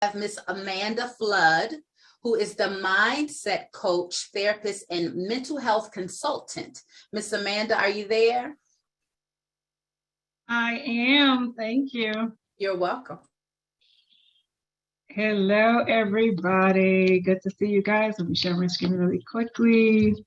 have Miss Amanda Fludd, who is the mindset coach, therapist, and mental health consultant. Miss Amanda, are you there? I am. Thank you. You're welcome. Hello, everybody. Good to see you guys. Let me share my screen really quickly.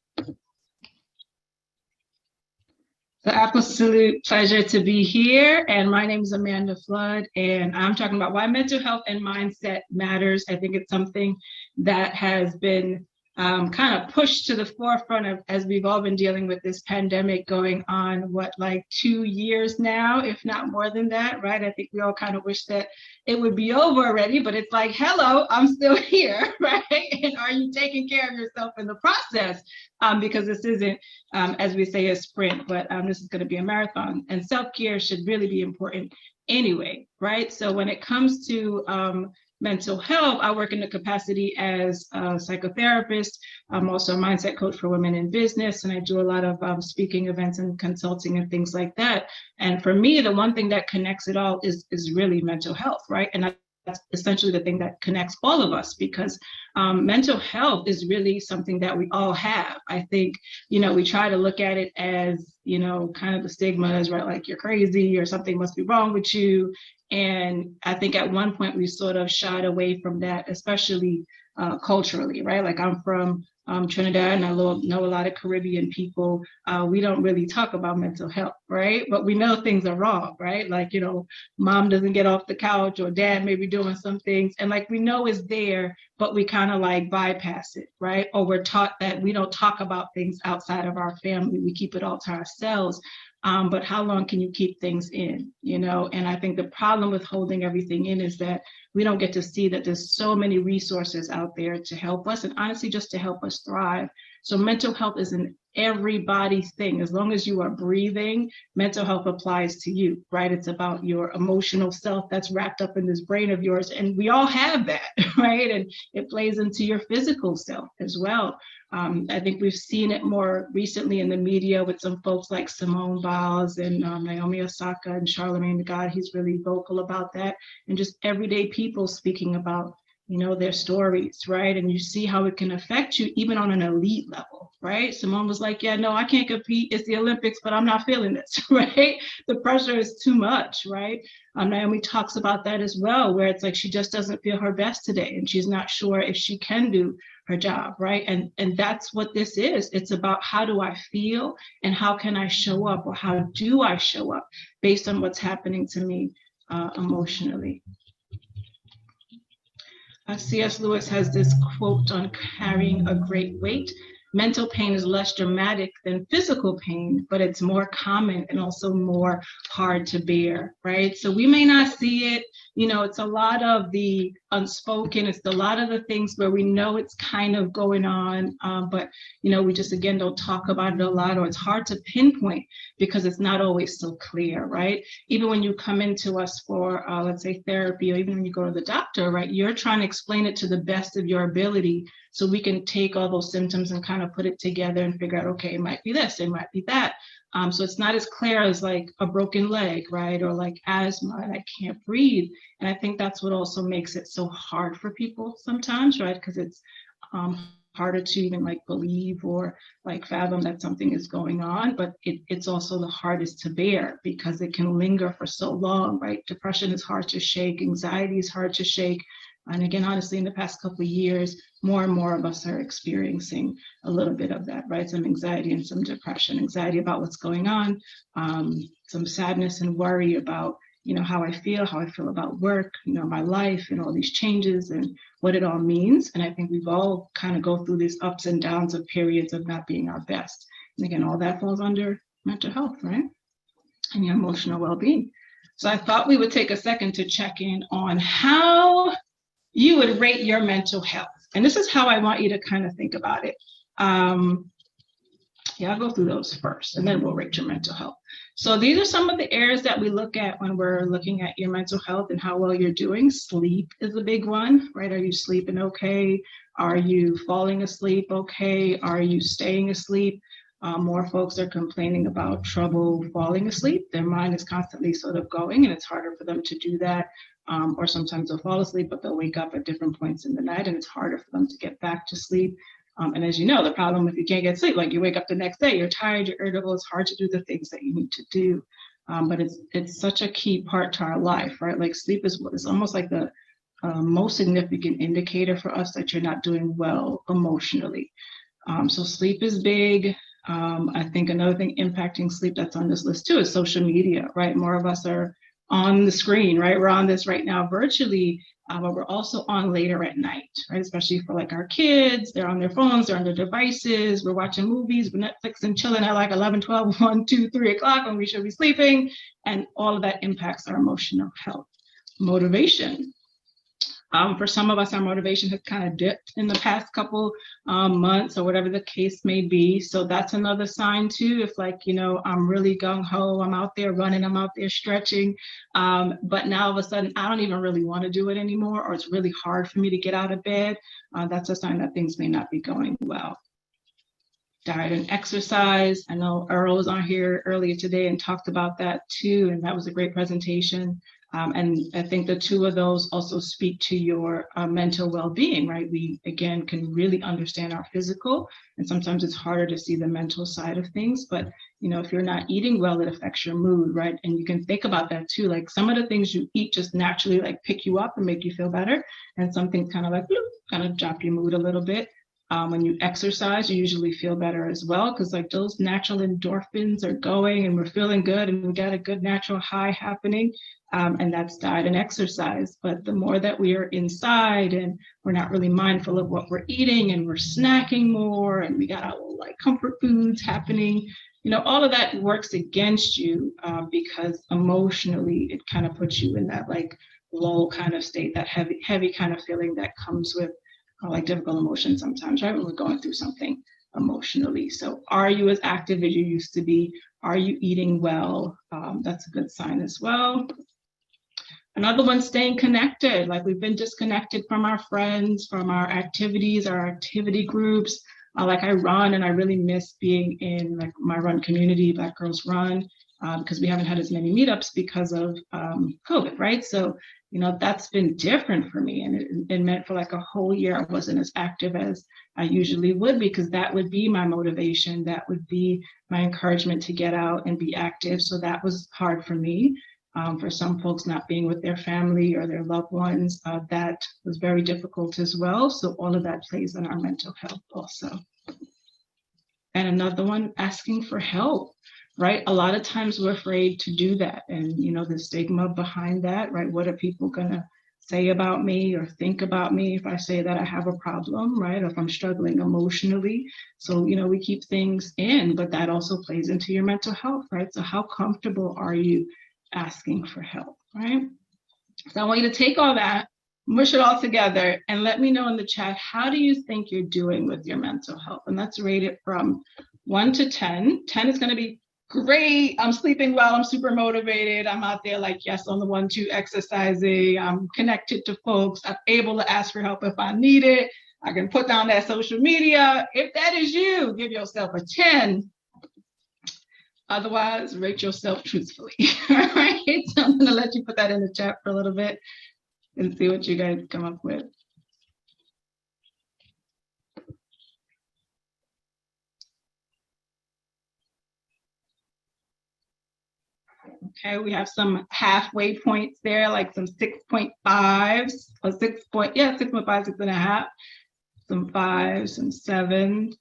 It's an absolute pleasure to be here. And my name is Amanda Fludd, and I'm talking about why mental health and mindset matters. I think it's something that has been kind of pushed to the forefront of, as we've all been dealing with this pandemic going on, like 2 years now, if not more than that, right? I think we all kind of wish that it would be over already, but it's like, hello, I'm still here, right? And are you taking care of yourself in the process? Because this isn't, as we say, a sprint, but this is going to be a marathon, and self-care should really be important anyway, right? So when it comes to mental health, I work in the capacity as a psychotherapist. I'm also a mindset coach for women in business, and I do a lot of speaking events and consulting and things like that. And for me, the one thing that connects it all is really mental health, right? And that's essentially the thing that connects all of us, because mental health is really something that we all have. I think, we try to look at it as, kind of the stigma is, right, like you're crazy or something must be wrong with you. And I think at one point we sort of shied away from that, especially culturally, right? Like I'm from Trinidad, and I know a lot of Caribbean people. We don't really talk about mental health, right? But we know things are wrong, right? Like, mom doesn't get off the couch, or dad may be doing some things, and like we know it's there, but we kind of like bypass it, right? Or we're taught that we don't talk about things outside of our family. We keep it all to ourselves. But how long can you keep things in, And I think the problem with holding everything in is that we don't get to see that there's so many resources out there to help us, and honestly, just to help us thrive. So mental health is an everybody's thing. As long as you are breathing, mental health applies to you, right? It's about your emotional self that's wrapped up in this brain of yours. And we all have that, right? And it plays into your physical self as well. I think we've seen it more recently in the media with some folks like Simone Biles and Naomi Osaka and Charlemagne the God. He's really vocal about that, and just everyday people speaking about, their stories, right? And you see how it can affect you even on an elite level, right? Simone was like, yeah, no, I can't compete. It's the Olympics, but I'm not feeling this, right? The pressure is too much, right? Naomi talks about that as well, where it's like she just doesn't feel her best today, and she's not sure if she can do her job, right? And that's what this is. It's about, how do I feel and how can I show up, or how do I show up based on what's happening to me emotionally. C.S. Lewis has this quote on carrying a great weight. Mental pain is less dramatic than physical pain, but it's more common and also more hard to bear, right? So we may not see it, it's a lot of the unspoken, it's a lot of the things where we know it's kind of going on, but, we just, again, don't talk about it a lot, or it's hard to pinpoint because it's not always so clear, right? Even when you come into us for, let's say, therapy, or even when you go to the doctor, right, you're trying to explain it to the best of your ability, so we can take all those symptoms and kind of put it together and figure out, okay, it might be this, it might be that. So it's not as clear as like a broken leg, right? Or like asthma, and I can't breathe. And I think that's what also makes it so hard for people sometimes, right? Because it's harder to even like believe or like fathom that something is going on, but it's also the hardest to bear because it can linger for so long, right? Depression is hard to shake, anxiety is hard to shake. And again, honestly, in the past couple of years, more and more of us are experiencing a little bit of that, right? Some anxiety and some depression, anxiety about what's going on, some sadness and worry about, how I feel about work, my life and all these changes and what it all means. And I think we've all kind of go through these ups and downs of periods of not being our best. And again, all that falls under mental health, right? And your emotional well-being. So I thought we would take a second to check in on how you would rate your mental health. And this is how I want you to kind of think about it. I'll go through those first, and then we'll rate your mental health. So these are some of the areas that we look at when we're looking at your mental health and how well you're doing. Sleep is a big one, right? Are you sleeping okay? Are you falling asleep okay? Are you staying asleep? More folks are complaining about trouble falling asleep. Their mind is constantly sort of going, and it's harder for them to do that. or sometimes they'll fall asleep, but they'll wake up at different points in the night, and it's harder for them to get back to sleep. And as you know, the problem if you can't get sleep, like you wake up the next day, you're tired, you're irritable, it's hard to do the things that you need to do. But it's such a key part to our life, right? Like sleep is almost like the most significant indicator for us that you're not doing well emotionally. So sleep is big. I think another thing impacting sleep that's on this list too is social media, right? More of us are on the screen, right? We're on this right now virtually, but we're also on later at night, right? Especially for like our kids, they're on their phones, they're on their devices, we're watching movies, we're Netflix and chilling at like 11, 12, 1, 2, 3 o'clock when we should be sleeping. And all of that impacts our emotional health. Motivation. For some of us, our motivation has kind of dipped in the past couple months or whatever the case may be. So that's another sign too. If like, you know, I'm really gung-ho, I'm out there running, I'm out there stretching, but now all of a sudden I don't even really want to do it anymore, or it's really hard for me to get out of bed. That's a sign that things may not be going well. Diet and exercise. I know Earl was on here earlier today and talked about that too, and that was a great presentation. And I think the two of those also speak to your mental well-being, right? We, again, can really understand our physical, and sometimes it's harder to see the mental side of things. But, you know, if you're not eating well, it affects your mood, right? And you can think about that too. Like some of the things you eat just naturally like pick you up and make you feel better. And some things kind of like, bloop, kind of drop your mood a little bit. When you exercise, you usually feel better as well, because like those natural endorphins are going and we're feeling good and we got a good natural high happening. And that's diet and exercise. But the more that we are inside and we're not really mindful of what we're eating and we're snacking more and we got our little like comfort foods happening, you know, all of that works against you because emotionally it kind of puts you in that like low kind of state, that heavy kind of feeling that comes with like difficult emotions sometimes, right? When we're going through something emotionally. So are you as active as you used to be? Are you eating well? That's a good sign as well. Another one, staying connected. Like we've been disconnected from our friends, from our activities, our activity groups. Like I run and I really miss being in like my run community, Black Girls Run, because we haven't had as many meetups because of COVID, right? So, you know, that's been different for me. And it meant for like a whole year, I wasn't as active as I usually would, because that would be my motivation. That would be my encouragement to get out and be active. So that was hard for me. For some folks not being with their family or their loved ones, that was very difficult as well. So all of that plays on our mental health also. And another one, asking for help, right? A lot of times we're afraid to do that. And, you know, the stigma behind that, right? What are people gonna say about me or think about me if I say that I have a problem, right? Or if I'm struggling emotionally. So, you know, we keep things in, but that also plays into your mental health, right? So how comfortable are you asking for help, right? So I want you to take all that, mush it all together, and let me know in the chat, how do you think you're doing with your mental health? And that's rated from 1 to 10. 10 is going to be great. I'm sleeping well. I'm super motivated. I'm out there like, yes, on the 1, 2 exercising. I'm connected to folks. I'm able to ask for help if I need it. I can put down that social media. If that is you, give yourself a 10. Otherwise, rate yourself truthfully. All right. So I'm going to let you put that in the chat for a little bit and see what you guys come up with. Okay, we have some halfway points there, like some 6.5s or 6.5, 6.5, some 5s, some 7s.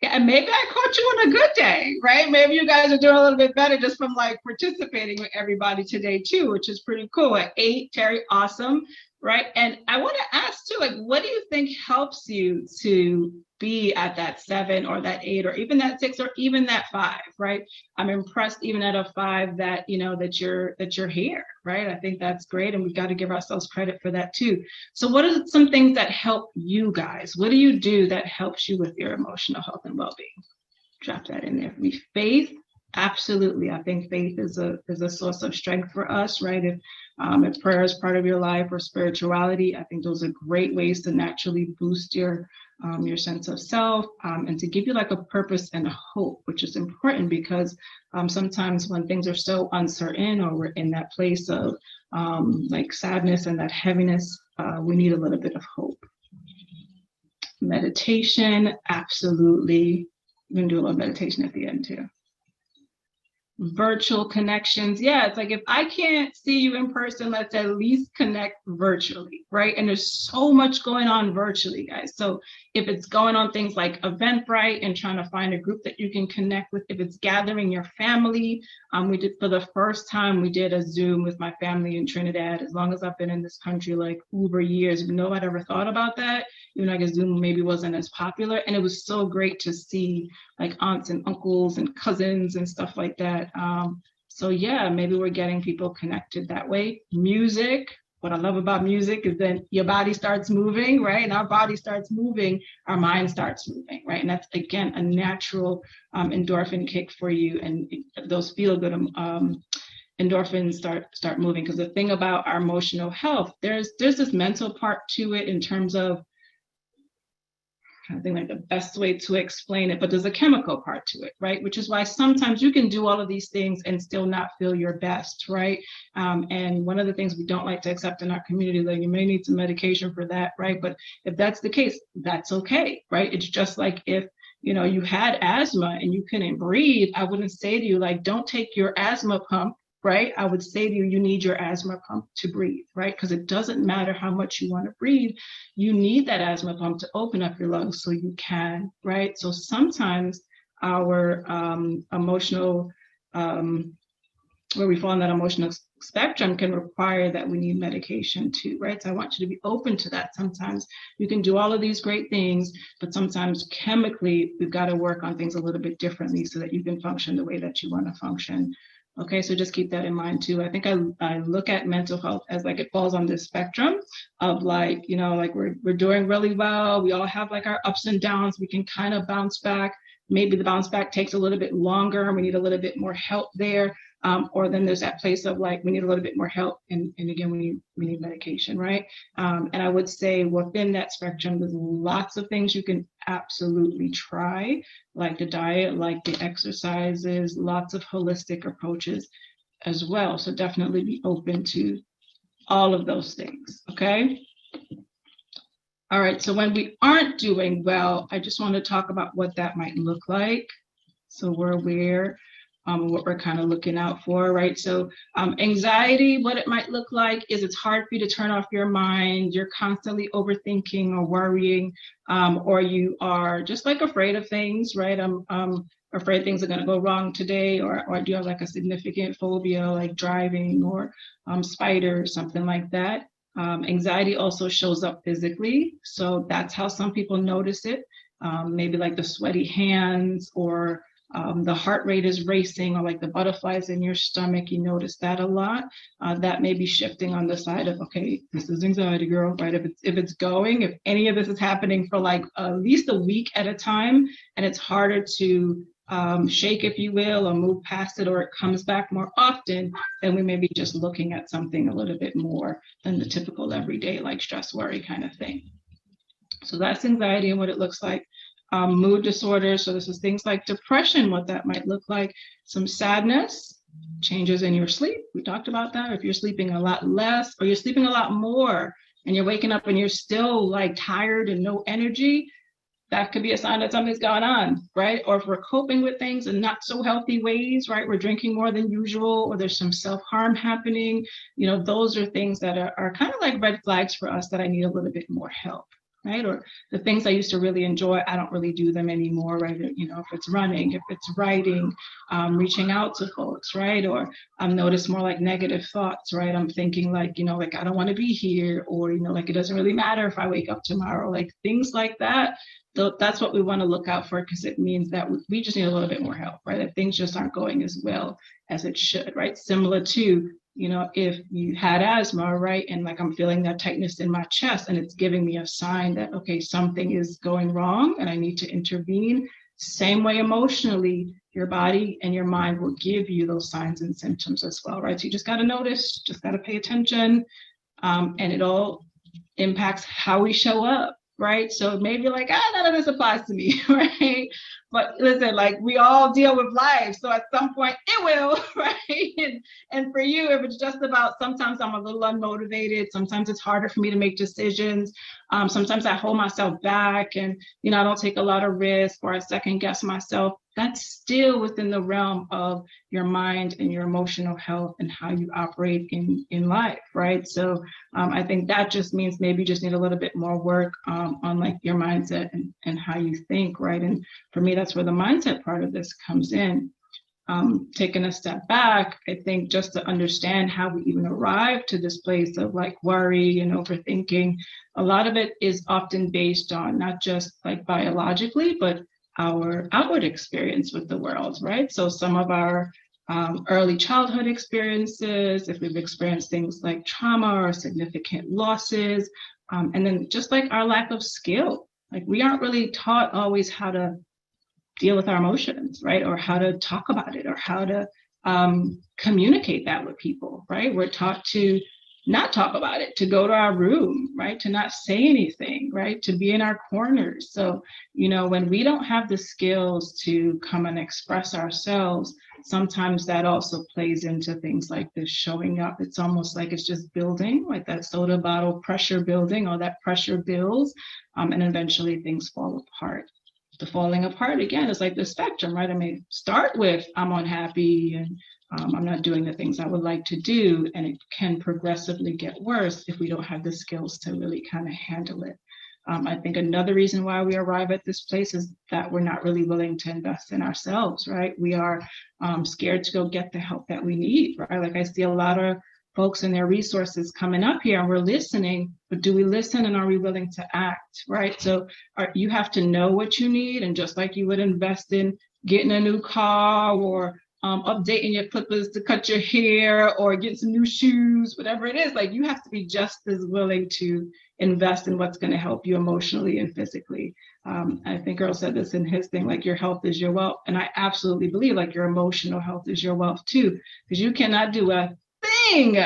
Yeah, and maybe I caught you on a good day, right? Maybe you guys are doing a little bit better just from like participating with everybody today too, which is pretty cool. At 8, Terry, awesome, right? And I want to ask too, like, what do you think helps you to be at that 7 or that 8 or even that 6 or even that 5, right? I'm impressed even at a 5 that, you know, that you're here, right? I think that's great, and we've got to give ourselves credit for that too. So what are some things that help you guys? What do you do that helps you with your emotional health and well-being? Drop that in there for me. Faith, absolutely. I think faith is a source of strength for us, right? If prayer is part of your life or spirituality, I think those are great ways to naturally boost your your sense of self, and to give you like a purpose and a hope, which is important because sometimes when things are so uncertain or we're in that place of like sadness and that heaviness, we need a little bit of hope. Meditation, absolutely. I'm going to do a little meditation at the end too. Virtual connections. Yeah, it's like if I can't see you in person, let's at least connect virtually, right? And there's so much going on virtually, guys. So if it's going on things like Eventbrite and trying to find a group that you can connect with, if it's gathering your family, we did for the first time, we did a Zoom with my family in Trinidad. As long as I've been in this country, like over years, nobody ever thought about that. Even though I guess Zoom maybe wasn't as popular. And it was so great to see like aunts and uncles and cousins and stuff like that. So yeah, maybe we're getting people connected that way. Music. What I love about music is then your body starts moving, right? And our body starts moving, our mind starts moving, right? And that's, again, a natural endorphin kick for you. And those feel good endorphins start moving. Because the thing about our emotional health, there's this mental part to it in terms of, I think like the best way to explain it, but there's a chemical part to it, right? Which is why sometimes you can do all of these things and still not feel your best, right? And one of the things we don't like to accept in our community, like you may need some medication for that, right? But if that's the case, that's okay, right? It's just like if, you know, you had asthma and you couldn't breathe, I wouldn't say to you, like, don't take your asthma pump, right? I would say to you, you need your asthma pump to breathe, right? Because it doesn't matter how much you want to breathe, you need that asthma pump to open up your lungs so you can, right? So sometimes our emotional, where we fall on that emotional spectrum can require that we need medication too, right? So I want you to be open to that. Sometimes you can do all of these great things, but sometimes chemically, we've got to work on things a little bit differently so that you can function the way that you want to function. Okay, so just keep that in mind too. I think I look at mental health as like it falls on this spectrum of like, you know, like we're doing really well. We all have like our ups and downs. We can kind of bounce back. Maybe the bounce back takes a little bit longer. We need a little bit more help there. Or then there's that place of like, we need a little bit more help. And again, we need medication, right? And I would say within that spectrum, there's lots of things you can absolutely try, like the diet, like the exercises, lots of holistic approaches as well. So definitely be open to all of those things, okay? All right, so when we aren't doing well, I just want to talk about what that might look like. So we're aware what we're kind of looking out for, right? So anxiety, what it might look like is it's hard for you to turn off your mind. You're constantly overthinking or worrying, or you are just like afraid of things, right? I'm afraid things are going to go wrong today, or do you have like a significant phobia like driving or spiders, something like that. Anxiety also shows up physically. So that's how some people notice it. Maybe like the sweaty hands or the heart rate is racing or like the butterflies in your stomach, you notice that a lot. That may be shifting on the side of, okay, this is anxiety, girl, right? If any of this is happening for like at least a week at a time, and it's harder to shake, if you will, or move past it, or it comes back more often, then we may be just looking at something a little bit more than the typical everyday, like stress, worry kind of thing. So that's anxiety and what it looks like. Mood disorders, so this is things like depression, what that might look like. Some sadness, changes in your sleep. We talked about that. If you're sleeping a lot less or you're sleeping a lot more and you're waking up and you're still like tired and no energy, that could be a sign that something's going on, right? Or if we're coping with things in not so healthy ways, right? We're drinking more than usual, or there's some self-harm happening. You know, those are things that are kind of like red flags for us that I need a little bit more help. Right? Or the things I used to really enjoy, I don't really do them anymore, right? You know, if it's running, if it's writing, reaching out to folks, right? Or I'm noticed more like negative thoughts, right? I'm thinking like, you know, like I don't want to be here, or, you know, like it doesn't really matter if I wake up tomorrow, like things like that. That's what we want to look out for, because it means that we just need a little bit more help, right? That things just aren't going as well as it should, right? Similar to, you know, if you had asthma, right, and like I'm feeling that tightness in my chest and it's giving me a sign that, okay, something is going wrong and I need to intervene. Same way emotionally, your body and your mind will give you those signs and symptoms as well, right? So you just got to notice, just got to pay attention, and it all impacts how we show up, right? So maybe you're like, none of this applies to me, right? But listen, like we all deal with life. So at some point it will, right? And for you, if it's just about, sometimes I'm a little unmotivated, sometimes it's harder for me to make decisions. Sometimes I hold myself back and, I don't take a lot of risk, or I second guess myself. That's still within the realm of your mind and your emotional health and how you operate in life, right? So I think that just means maybe you just need a little bit more work on like your mindset and how you think, right? And for me, that's where the mindset part of this comes in. Taking a step back, I think just to understand how we even arrive to this place of like worry and overthinking, a lot of it is often based on not just like biologically, but our outward experience with the world, right? So some of our early childhood experiences, if we've experienced things like trauma or significant losses, and then just like our lack of skill, like we aren't really taught always how to deal with our emotions, right? Or how to talk about it, or how to communicate that with people, right? We're taught to not talk about it, to go to our room, right? To not say anything, right? To be in our corners. So, when we don't have the skills to come and express ourselves, sometimes that also plays into things like this showing up. It's almost like it's just building, like that soda bottle pressure building, or that pressure builds, and eventually things fall apart. The falling apart, again, is like the spectrum, right? I may start with, I'm unhappy and I'm not doing the things I would like to do, and it can progressively get worse if we don't have the skills to really kind of handle it. I think another reason why we arrive at this place is that we're not really willing to invest in ourselves, right? We are scared to go get the help that we need, right? Like I see a lot of folks and their resources coming up here, and we're listening, but do we listen, and are we willing to act, right? So you have to know what you need, and just like you would invest in getting a new car, or updating your clippers to cut your hair, or get some new shoes, whatever it is, like you have to be just as willing to invest in what's going to help you emotionally and physically. I think Earl said this in his thing, like your health is your wealth. And I absolutely believe like your emotional health is your wealth too, because you cannot do a thing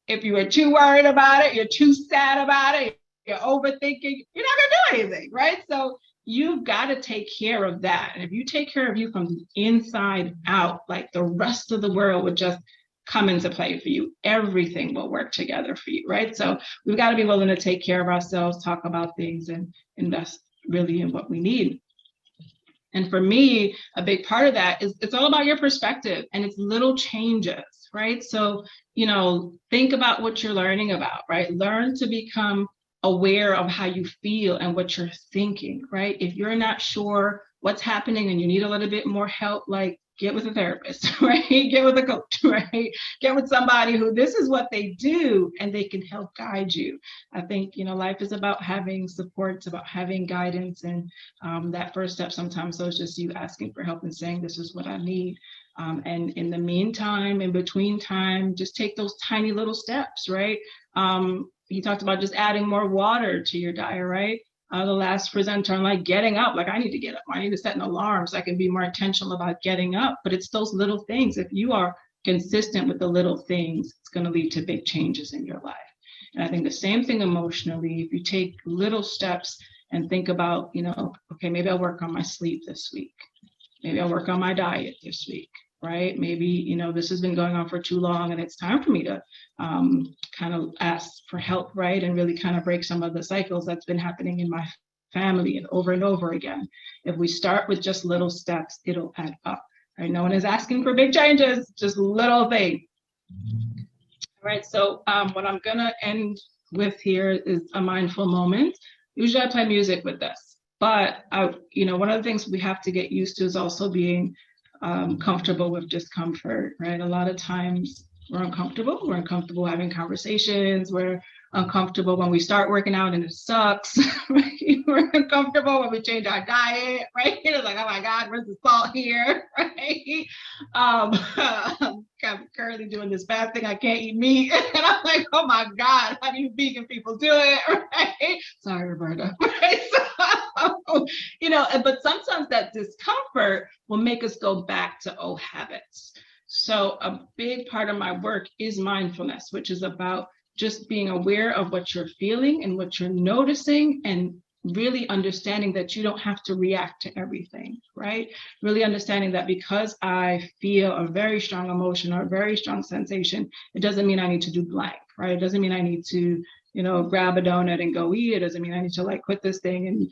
if you are too worried about it, you're too sad about it, you're overthinking, you're not going to do anything, right? So you've got to take care of that. And if you take care of you from the inside out, like the rest of the world would just come into play for you. Everything will work together for you, right? So we've got to be willing to take care of ourselves, talk about things, and invest really in what we need. And for me, a big part of that is it's all about your perspective, and it's little changes, right? So, think about what you're learning about, right? Learn to become aware of how you feel and what you're thinking, right? If you're not sure what's happening and you need a little bit more help, like get with a therapist, right? Get with a coach, right? Get with somebody who this is what they do and they can help guide you. I think, life is about having support, it's about having guidance. And that first step sometimes is just you asking for help and saying, this is what I need. And in the meantime, in between time, just take those tiny little steps, right? He talked about just adding more water to your diet, right? The last presenter on like getting up, like I need to get up. I need to set an alarm so I can be more intentional about getting up. But it's those little things. If you are consistent with the little things, it's going to lead to big changes in your life. And I think the same thing emotionally, if you take little steps and think about, okay, maybe I'll work on my sleep this week. Maybe I'll work on my diet this week, right? Maybe, this has been going on for too long and it's time for me to kind of ask for help, right? And really kind of break some of the cycles that's been happening in my family and over again. If we start with just little steps, it'll add up, right? No one is asking for big changes, just little things. All right, so what I'm gonna end with here is a mindful moment. Usually I play music with this, but one of the things we have to get used to is also being comfortable with discomfort, right? A lot of times we're uncomfortable. We're uncomfortable having conversations. We're uncomfortable when we start working out and it sucks, right? We're uncomfortable when we change our diet, right? It's like, oh my God, where's the salt here, right? I'm currently doing this bad thing. I can't eat meat. And I'm like, oh my God, how do you vegan people do it, right? Sorry, Roberta, right? So, but sometimes that discomfort will make us go back to old habits. So a big part of my work is mindfulness, which is about just being aware of what you're feeling and what you're noticing and really understanding that you don't have to react to everything, right? Really understanding that because I feel a very strong emotion or a very strong sensation, it doesn't mean I need to do blank, right? It doesn't mean I need to, grab a donut and go eat. It doesn't mean I need to like quit this thing and,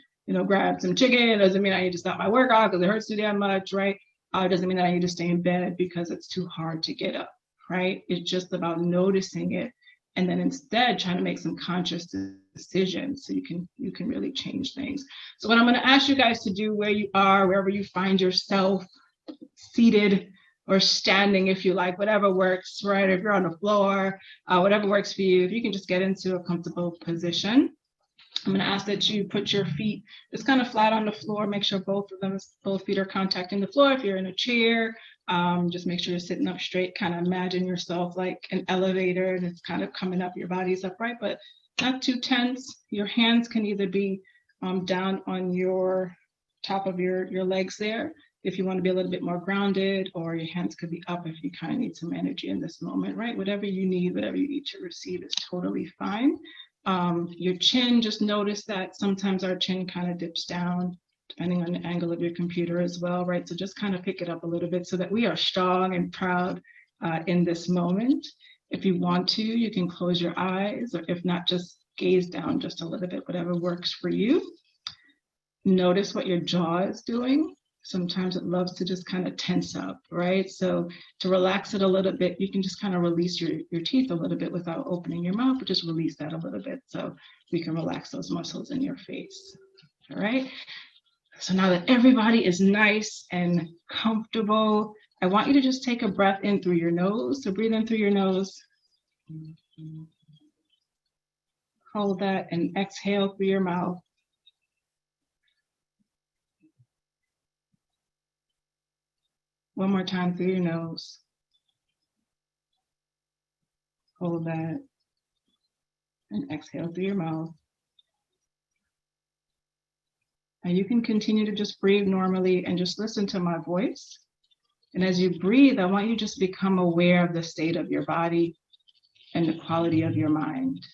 grab some chicken. It doesn't mean I need to stop my workout because it hurts too damn much, right? It doesn't mean that I need to stay in bed because it's too hard to get up, right? It's just about noticing it and then instead trying to make some conscious decisions so you can really change things. So what I'm going to ask you guys to do where you are, wherever you find yourself, seated or standing, if you like, whatever works, right? If you're on the floor, whatever works for you, if you can just get into a comfortable position. I'm going to ask that you put your feet just kind of flat on the floor. Make sure both feet are contacting the floor. If you're in a chair, just make sure you're sitting up straight. Kind of imagine yourself like an elevator and it's kind of coming up. Your body's upright, but not too tense. Your hands can either be down on your top of your legs there if you want to be a little bit more grounded, or your hands could be up if you kind of need some energy in this moment, right? Whatever you need to receive is totally fine. Your chin, just notice that sometimes our chin kind of dips down depending on the angle of your computer as well, right? So just kind of pick it up a little bit so that we are strong and proud in this moment. If you want to, you can close your eyes, or if not, just gaze down just a little bit, whatever works for you. Notice what your jaw is doing. Sometimes it loves to just kind of tense up, right? So to relax it a little bit, you can just kind of release your teeth a little bit without opening your mouth, but just release that a little bit so we can relax those muscles in your face, all right? So now that everybody is nice and comfortable, I want you to just take a breath in through your nose. So breathe in through your nose. Hold that and exhale through your mouth. One more time through your nose. Hold that and exhale through your mouth. And you can continue to just breathe normally and just listen to my voice. And as you breathe, I want you to just become aware of the state of your body and the quality of your mind.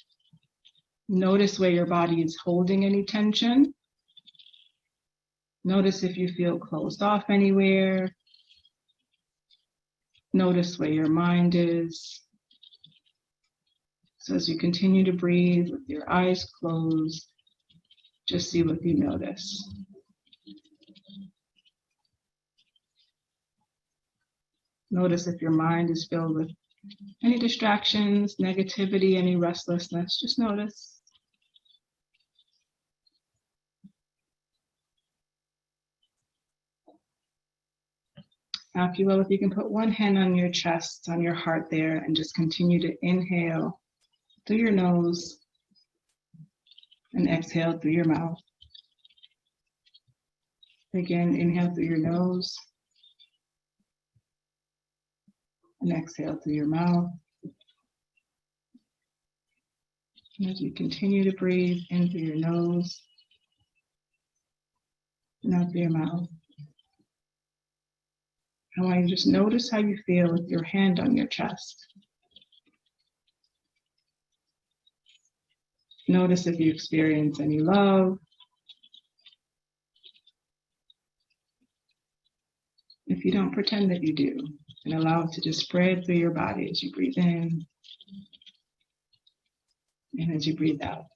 Notice where your body is holding any tension. Notice if you feel closed off anywhere. Notice where your mind is. So as you continue to breathe with your eyes closed, just see what you notice. Notice if your mind is filled with any distractions, negativity, any restlessness. Just notice. Now, if you will, if you can put one hand on your chest, on your heart there, and just continue to inhale through your nose and exhale through your mouth. Again, inhale through your nose and exhale through your mouth. And as you continue to breathe in through your nose and out through your mouth, I want you to just notice how you feel with your hand on your chest. Notice if you experience any love. If you don't, pretend that you do, and allow it to just spread through your body as you breathe in and as you breathe out.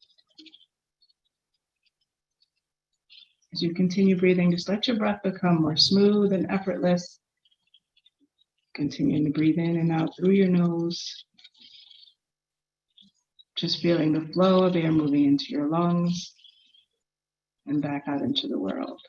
As you continue breathing, just let your breath become more smooth and effortless. Continuing to breathe in and out through your nose. Just feeling the flow of air moving into your lungs and back out into the world.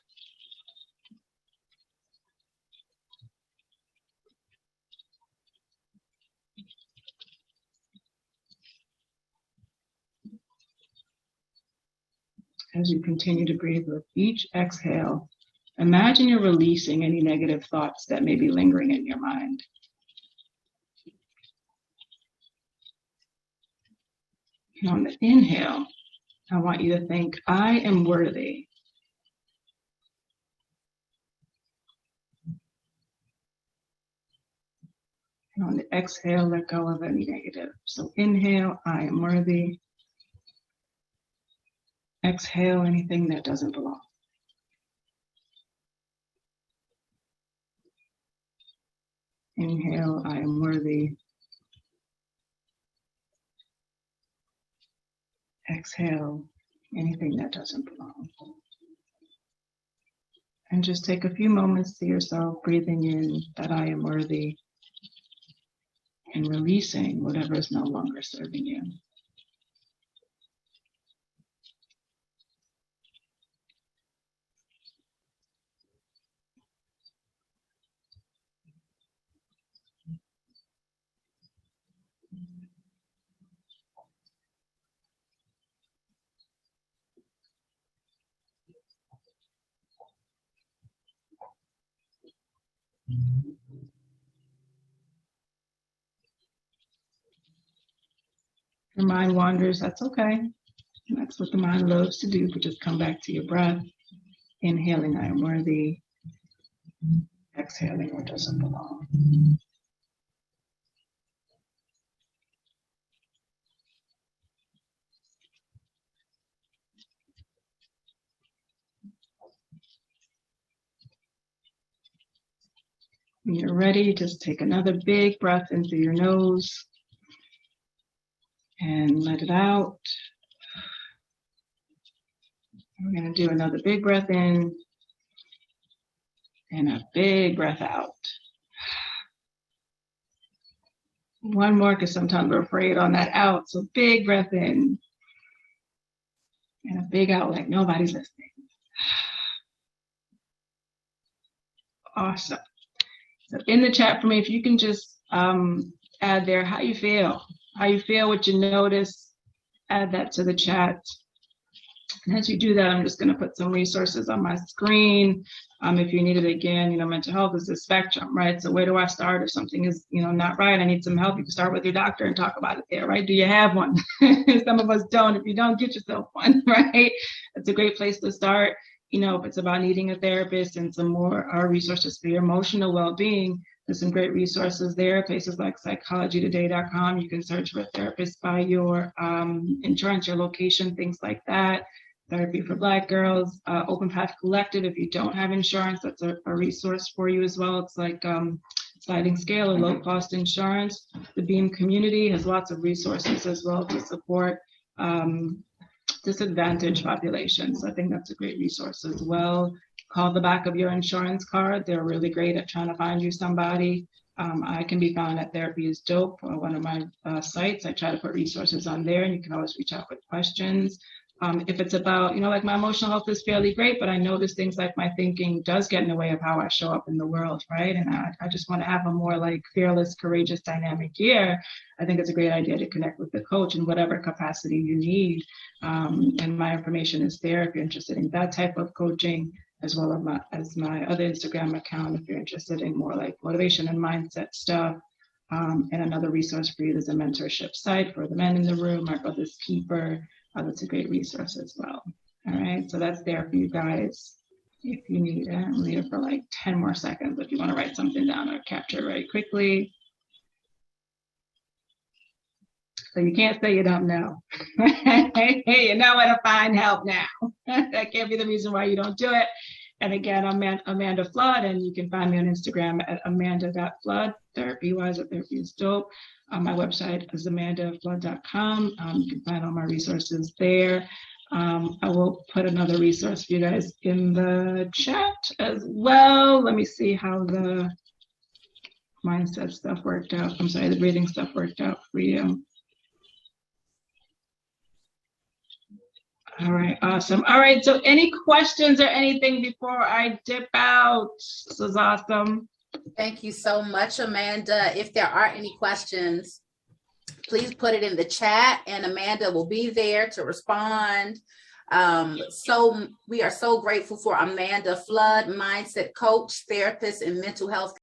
As you continue to breathe with each exhale, imagine you're releasing any negative thoughts that may be lingering in your mind. And on the inhale, I want you to think, I am worthy. And on the exhale, let go of any negative. So inhale, I am worthy. Exhale anything that doesn't belong. Inhale, I am worthy. Exhale anything that doesn't belong. And just take a few moments to yourself, breathing in that I am worthy and releasing whatever is no longer serving you. Your mind wanders, that's okay. That's what the mind loves to do, but just come back to your breath. Inhaling, I am worthy. Exhaling what doesn't belong. When you're ready, just take another big breath in through your nose and let it out. We're going to do another big breath in and a big breath out. One more, because sometimes we're afraid on that out. So big breath in and a big out like nobody's listening. Awesome. So in the chat for me, if you can just add there how you feel, what you notice, add that to the chat. And as you do that, I'm just going to put some resources on my screen. If you need it again, mental health is a spectrum, right? So where do I start if something is, not right? I need some help. You can start with your doctor and talk about it there, right? Do you have one? Some of us don't. If you don't, get yourself one, right? That's a great place to start. If it's about needing a therapist and some more resources for your emotional well-being, there's some great resources there. Places like psychologytoday.com. You can search for a therapist by your insurance, your location, things like that. Therapy for Black girls, Open Path Collective. If you don't have insurance, that's a resource for you as well. It's like sliding scale or low cost insurance. The Beam community has lots of resources as well to support disadvantaged populations. I think that's a great resource as well. Call the back of your insurance card. They're really great at trying to find you somebody. I can be found at Therapy is Dope, one of my sites. I try to put resources on there, and you can always reach out with questions. If it's about, like my emotional health is fairly great, but I notice things like my thinking does get in the way of how I show up in the world, right? And I just want to have a more like fearless, courageous, dynamic year. I think it's a great idea to connect with the coach in whatever capacity you need. And my information is there if you're interested in that type of coaching, as well as my other Instagram account if you're interested in more like motivation and mindset stuff. And another resource for you is a mentorship site for the men in the room, My Brother's Keeper. That's a great resource as well. All right, so that's there for you guys if you need it. I'm leave it for like 10 more seconds if you want to write something down or capture it very quickly. So you can't say you don't know. Hey, you know where to find help now. That can't be the reason why you don't do it. And again, I'm Amanda Fludd, and you can find me on Instagram at amanda.fludd. Therapy-wise at Therapy is Dope. My website is amandafludd.com. You can find all my resources there. I will put another resource for you guys in the chat as well. Let me see how the mindset stuff worked out. I'm sorry, the breathing stuff worked out for you. All right, awesome. All right, so any questions or anything before I dip out? This was awesome. Thank you so much, Amanda. If there are any questions, please put it in the chat and Amanda will be there to respond. So we are so grateful for Amanda Fludd, mindset coach, therapist, and mental health